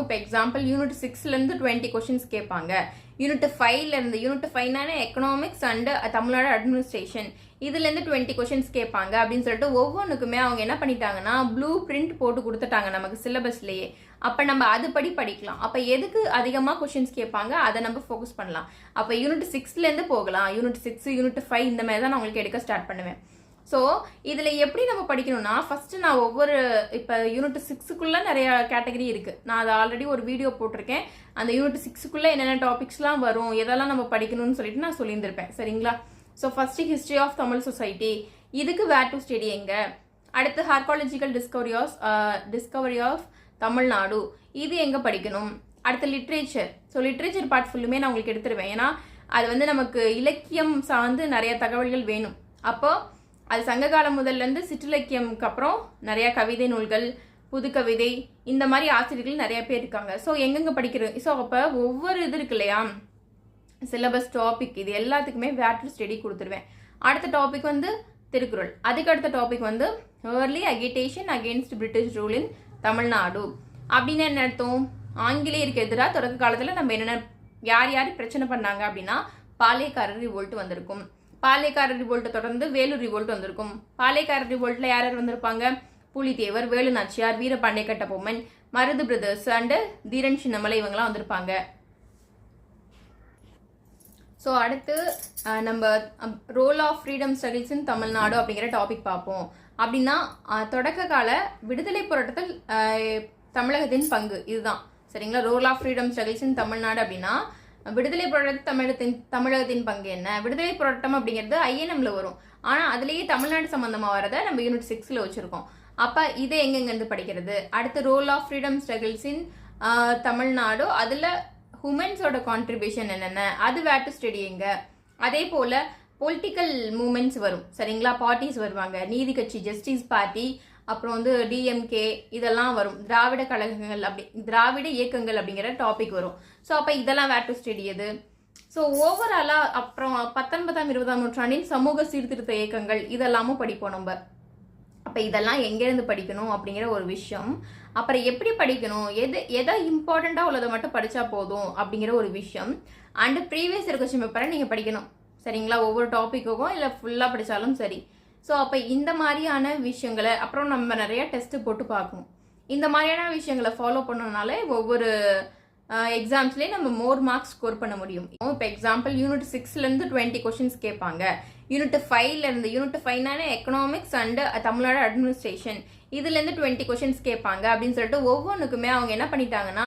இப்போ example unit 6லேருந்து 20 questions கேட்பாங்க. யூனிட் 5லேருந்து யூனிட் 5னால எக்கனாமிக்ஸ் அண்ட் தமிழ்நாடு அட்மினிஸ்ட்ரேஷன் இதுலேருந்து 20 கொஷின்ஸ் கேட்பாங்க அப்படின்னு சொல்லிட்டு ஒவ்வொன்றுக்குமே அவங்க என்ன பண்ணிட்டாங்கன்னா ப்ளூ பிரிண்ட் போட்டு கொடுத்துட்டாங்க நமக்கு சிலபஸ்லேயே. அப்போ நம்ம அதுபடி படிக்கலாம். அப்போ எதுக்கு அதிகமாக கொஷின்ஸ் கேட்பாங்க அதை நம்ம ஃபோக்கஸ் பண்ணலாம். அப்போ யூனிட் 6லேருந்து போகலாம். யூனிட் 6 யூனிட் 5 இந்த மாதிரி தான் நான் உங்களுக்கு எடுக்க ஸ்டார்ட் பண்ணுவேன். ஸோ இதில் எப்படி நம்ம படிக்கணும்னா ஃபஸ்ட்டு நான் இப்போ யூனிட் 6க்குள்ளே நிறைய கேட்டகரி இருக்குது. நான் அதை ஆல்ரெடி ஒரு வீடியோ போட்டிருக்கேன். அந்த யூனிட் 6க்குள்ளே என்னென்ன டாபிக்ஸ்லாம் வரும் எதெல்லாம் நம்ம படிக்கணும்னு சொல்லிட்டு நான் சொல்லியிருந்திருப்பேன். சரிங்களா? So first history of Tamil society, இதுக்கு வேர் டு ஸ்டடி எங்க. அடுத்து ஆர்காலஜிக்கல் டிஸ்கவரி ஆஃப் தமிழ்நாடு, இது எங்கே படிக்கணும். அடுத்து லிட்ரேச்சர். ஸோ லிட்ரேச்சர் பார்ட் ஃபுல்லுமே நான் உங்களுக்கு எடுத்துருவேன். ஏன்னா அது நமக்கு இலக்கியம் சார்ந்து நிறைய தகவல்கள் வேணும். அப்போ அது சங்ககாலம் முதல்லேருந்து சிற்றிலக்கியம்க்கு அப்புறம் நிறைய கவிதை நூல்கள், புது கவிதை, இந்த மாதிரி ஆசிரியர்கள் நிறைய பேர் இருக்காங்க. ஸோ எங்கெங்கே படிக்கிறது. ஸோ அப்போ ஒவ்வொரு இது இருக்கு இல்லையா, சிலபஸ் டாபிக், இது எல்லாத்துக்குமே வேர் டு ஸ்டடி கொடுத்துருவேன். அடுத்த டாபிக் திருக்குறள். அதுக்கு அடுத்த topic early agitation against British rule in Tamil Nadu. அப்படின்னு என்ன அர்த்தம்? ஆங்கிலேயருக்கு எதிராக தொடக்க காலத்தில் நம்ம என்னென்ன யார் பிரச்சனை பண்ணாங்க அப்படின்னா பாளையக்காரர் ரிவோல்ட் வந்திருக்கும். பாளையக்காரர் ரிவோல்ட்டை தொடர்ந்து வேலூர் ரிவோல்ட் வந்திருக்கும். பாளையக்காரர் ரிவோல்ட்ல யார் வந்திருப்பாங்க? புலித்தேவர், வேலு நாச்சியார், வீரபாண்டிய கட்டபொம்மன், மருது பிரதர்ஸ் அண்ட் தீரன் சின்னமலை இவங்கெல்லாம் வந்திருப்பாங்க. ஸோ அடுத்து நம்ம ரோல் ஆஃப் ஃப்ரீடம் ஸ்ட்ரகிள்ஸ் இன் தமிழ்நாடு அப்படிங்கிற டாபிக் பார்ப்போம். அப்படின்னா தொடக்க கால விடுதலை போராட்டத்தில் தமிழகத்தின் பங்கு இதுதான். சரிங்களா? ரோல் ஆஃப் ஃப்ரீடம் ஸ்ட்ரகிள்ஸ் இன் தமிழ்நாடு அப்படின்னா விடுதலை போராட்டத்தில் தமிழகத்தின் பங்கு என்ன. விடுதலை போராட்டம் அப்படிங்கிறது ஐஎன்எம்ல வரும். ஆனால் அதுலேயே தமிழ்நாடு சம்பந்தமாக வரதை நம்ம யூனிட் 6ல் வச்சுருக்கோம். அப்போ இதை எங்கெங்கேருந்து படிக்கிறது. அடுத்து ரோல் ஆஃப் ஃப்ரீடம் ஸ்ட்ரகிள்ஸ் இன் தமிழ்நாடு, அதில் உமன்ஸோட கான்ட்ரிபியூஷன் என்னென்ன, அது வேர் டு ஸ்டடி எங்க. அதே போல் பொலிட்டிக்கல் மூமெண்ட்ஸ் வரும். சரிங்களா? பார்ட்டிஸ் வருவாங்க. நீதி கட்சி, ஜஸ்டிஸ் பார்ட்டி, அப்புறம் டிஎம்கே, இதெல்லாம் வரும். திராவிட கழகங்கள், திராவிட இயக்கங்கள் அப்படிங்கிற டாபிக் வரும். ஸோ அப்போ இதெல்லாம் வேர் டு ஸ்டடி எது. ஸோ ஓவராலாக அப்புறம் 19ஆம் 20ஆம் நூற்றாண்டின் சமூக சீர்திருத்த இயக்கங்கள் இதெல்லாமும் படிப்போம் நம்ம. அப்போ இதெல்லாம் எங்கேருந்து படிக்கணும் அப்படிங்கிற ஒரு விஷயம். அப்புறம் எப்படி படிக்கணும், எதை இம்பார்ட்டண்ட்டாக உள்ளதை மட்டும் படித்தா போதும் அப்படிங்கிற ஒரு விஷயம். அண்டு ப்ரீவியஸ் இயர் கொஸ்டின் பேப்பரை நீங்கள் படிக்கணும். சரிங்களா? ஒவ்வொரு டாப்பிக்குக்கும் இல்லை ஃபுல்லாக படித்தாலும் சரி. ஸோ அப்போ இந்த மாதிரியான விஷயங்களை அப்புறம் நம்ம நிறைய டெஸ்ட்டு போட்டு பார்க்கணும். இந்த மாதிரியான விஷயங்களை ஃபாலோ பண்ணனால ஒவ்வொரு எக்ஸாம்ஸ்லேயே நம்ம மோர் மார்க்ஸ் ஸ்கோர் பண்ண முடியும். இப்போ எக்ஸாம்பிள் யூனிட் 6லேருந்து 20 கொஷின்ஸ் கேட்பாங்க. யூனிட் 5னால எக்கனாமிக்ஸ் அண்ட் தமிழ்நாடு அட்மினிஸ்ட்ரேஷன் இதுலேருந்து 20 கொஷின்ஸ் கேட்பாங்க அப்படின்னு சொல்லிட்டு ஒவ்வொன்றுக்குமே அவங்க என்ன பண்ணிட்டாங்கன்னா